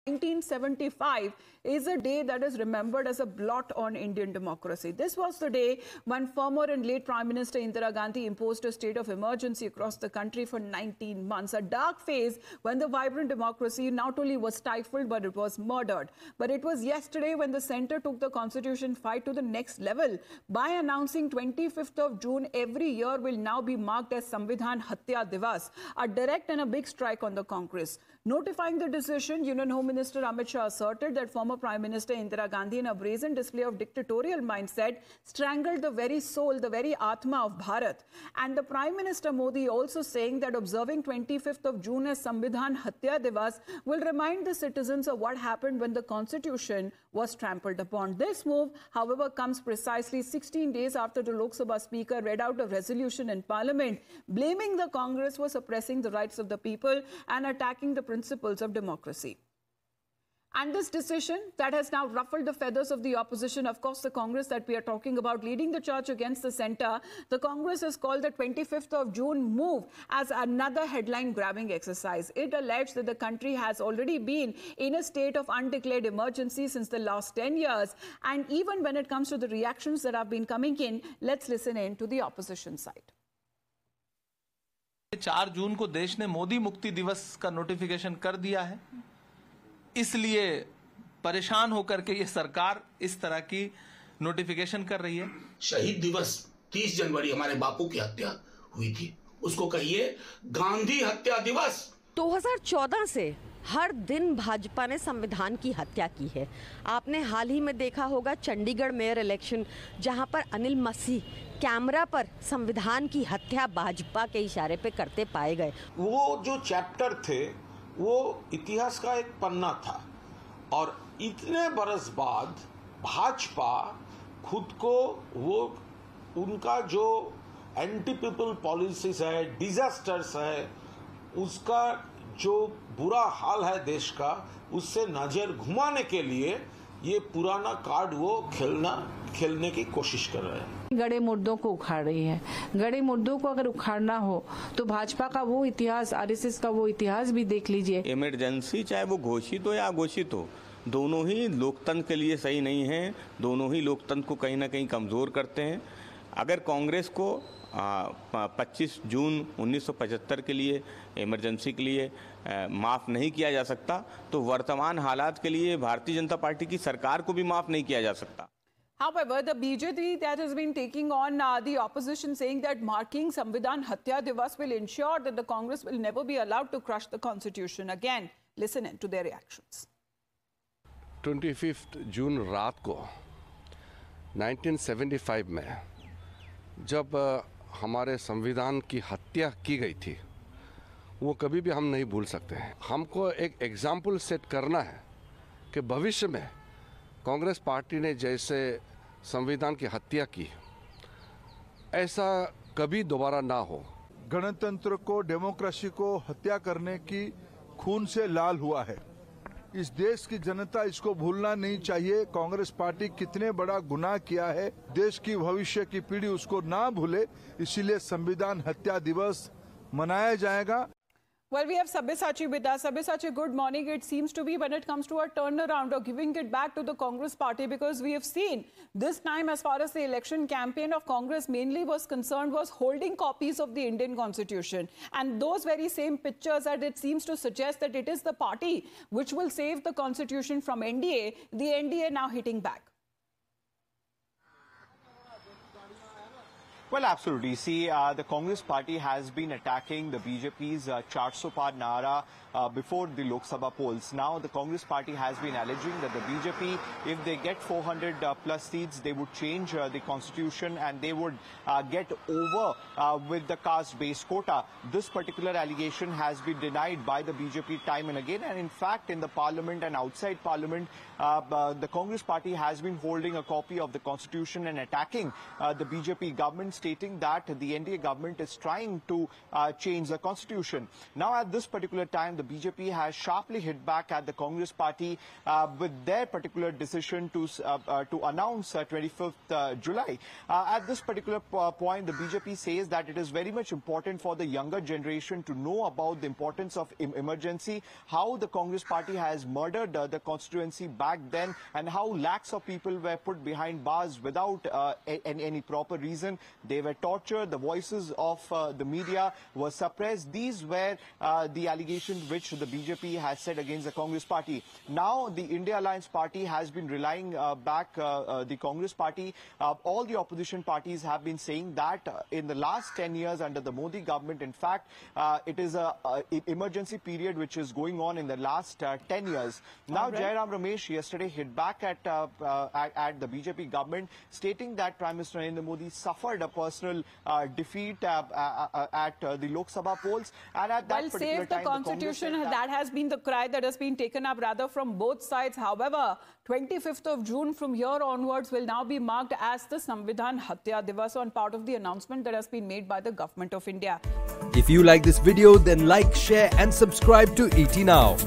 1975 is a day that is remembered as a blot on Indian democracy. This was the day when former and late Prime Minister Indira Gandhi imposed a state of emergency across the country for 19 months. A dark phase when the vibrant democracy not only was stifled, but it was murdered. But it was yesterday when the centre took the constitution fight to the next level by announcing 25th of June every year will now be marked as Samvidhan Hatya Divas, a direct and a big strike on the Congress. Notifying the decision, Union Home Minister Amit Shah asserted that former Prime Minister Indira Gandhi, in a brazen display of dictatorial mindset, strangled the very soul, the very Atma of Bharat. And the Prime Minister Modi also saying that observing 25th of June as Samvidhan Hatya Divas will remind the citizens of what happened when the Constitution was trampled upon. This move, however, comes precisely 16 days after the Lok Sabha Speaker read out a resolution in Parliament blaming the Congress for suppressing the rights of the people and attacking the principles of democracy. And this decision that has now ruffled the feathers of the opposition, of course, the Congress that we are talking about, leading the charge against the centre, the Congress has called the 25th of June move as another headline-grabbing exercise. It alleged that the country has already been in a state of undeclared emergency since the last 10 years. And even when it comes to the reactions that have been coming in, let's listen in to the opposition side. 4 जून को देश ने मोदी मुक्ति दिवस का notification कर दिया है, इसलिए परेशान होकर के ये सरकार इस तरह की नोटिफिकेशन कर रही है। शहीद दिवस 30 जनवरी हमारे बापू की हत्या हुई थी, उसको कहिए गांधी हत्या दिवस। 2014 से हर दिन भाजपा ने संविधान की हत्या की है। आपने हाल ही में देखा होगा चंडीगढ़ मेयर इलेक्शन, जहां पर अनिल मसीह कैमरा पर संविधान की हत्या भाजपा के इशारे पे करते पाए गए। वो जो चैप्टर थे वो इतिहास का एक पन्ना था, और इतने बरस बाद भाजपा खुद को वो उनका जो एंटी पीपल पॉलिसीज है, डिजास्टर्स है, उसका जो बुरा हाल है देश का, उससे नजर घुमाने के लिए ये पुराना कार्ड वो खेलने की कोशिश कर रहे हैं। गड़े मुद्दों को उखाड़ रही है। गड़े मुद्दों को अगर उखाड़ना हो तो भाजपा का वो इतिहास, आरएसएस का वो इतिहास भी देख लीजिए। इमरजेंसी चाहे वो घोषित हो या अघोषित हो, दोनों ही लोकतंत्र के लिए सही नहीं है, दोनों ही लोकतंत्र को कहीं ना कहीं कमजोर करते हैं। अगर कांग्रेस को 25 जून 1975 के लिए इमरजेंसी के लिए माफ़ नहीं किया जा सकता, तो वर्तमान हालात के लिए भारतीय जनता पार्टी की सरकार को भी माफ़ नहीं किया जा सकता। However, the BJP that has been taking on the opposition, saying that marking Samvidhan Hatya Divas will ensure that the Congress will never be allowed to crush the Constitution. Again, listen in to their reactions. 25 जून रात को 1975 में जब हमारे संविधान की हत्या की गई थी, वो कभी भी हम नहीं भूल सकते हैं। हमको एक एग्जाम्पल सेट करना है कि भविष्य में कांग्रेस पार्टी ने जैसे संविधान की हत्या की, ऐसा कभी दोबारा ना हो। गणतंत्र को, डेमोक्रेसी को हत्या करने की खून से लाल हुआ है। इस देश की जनता इसको भूलना नहीं चाहिए। कांग्रेस पार्टी कितने बड़ा गुनाह किया है, देश की भविष्य की पीढ़ी उसको ना भूले, इसीलिए संविधान हत्या दिवस मनाया जाएगा। Well, we have Sabyasachi with us. Sabyasachi, good morning. It seems to be when it comes to a turnaround or giving it back to the Congress party, because we have seen this time, as far as the election campaign of Congress mainly was concerned, was holding copies of the Indian Constitution. And those very same pictures that it seems to suggest that it is the party which will save the Constitution from NDA, the NDA now hitting back. Well, absolutely. See, the Congress party has been attacking the BJP's 400 par nara before the Lok Sabha polls. Now, the Congress party has been alleging that the BJP, if they get 400 plus seats, they would change the constitution and they would get over with the caste-based quota. This particular allegation has been denied by the BJP time and again. And in fact, in the parliament and outside parliament, the Congress party has been holding a copy of the constitution and attacking the BJP government, stating that the NDA government is trying to change the constitution. Now, at this particular time, the BJP has sharply hit back at the Congress party with their particular decision to announce 25th July. At this particular point, the BJP says that it is very much important for the younger generation to know about the importance of emergency, how the Congress party has murdered the constituency back then, and how lakhs of people were put behind bars without any proper reason. They were tortured. The voices of the media were suppressed. These were the allegations which the BJP has said against the Congress party. Now, the India Alliance party has been relying back the Congress party. All the opposition parties have been saying that in the last 10 years under the Modi government, in fact, it is a emergency period which is going on in the last 10 years. Now, Jairam Ramesh yesterday hit back at the BJP government, stating that Prime Minister Narendra Modi suffered a personal defeat at the Lok Sabha polls, and at that particular time, the Constitution, that has been the cry that has been taken up rather from both sides. However, 25th of June from here onwards will now be marked as the Samvidhan Hatya Divas on part of the announcement that has been made by the Government of India. If you like this video, then like, share and subscribe to ET Now.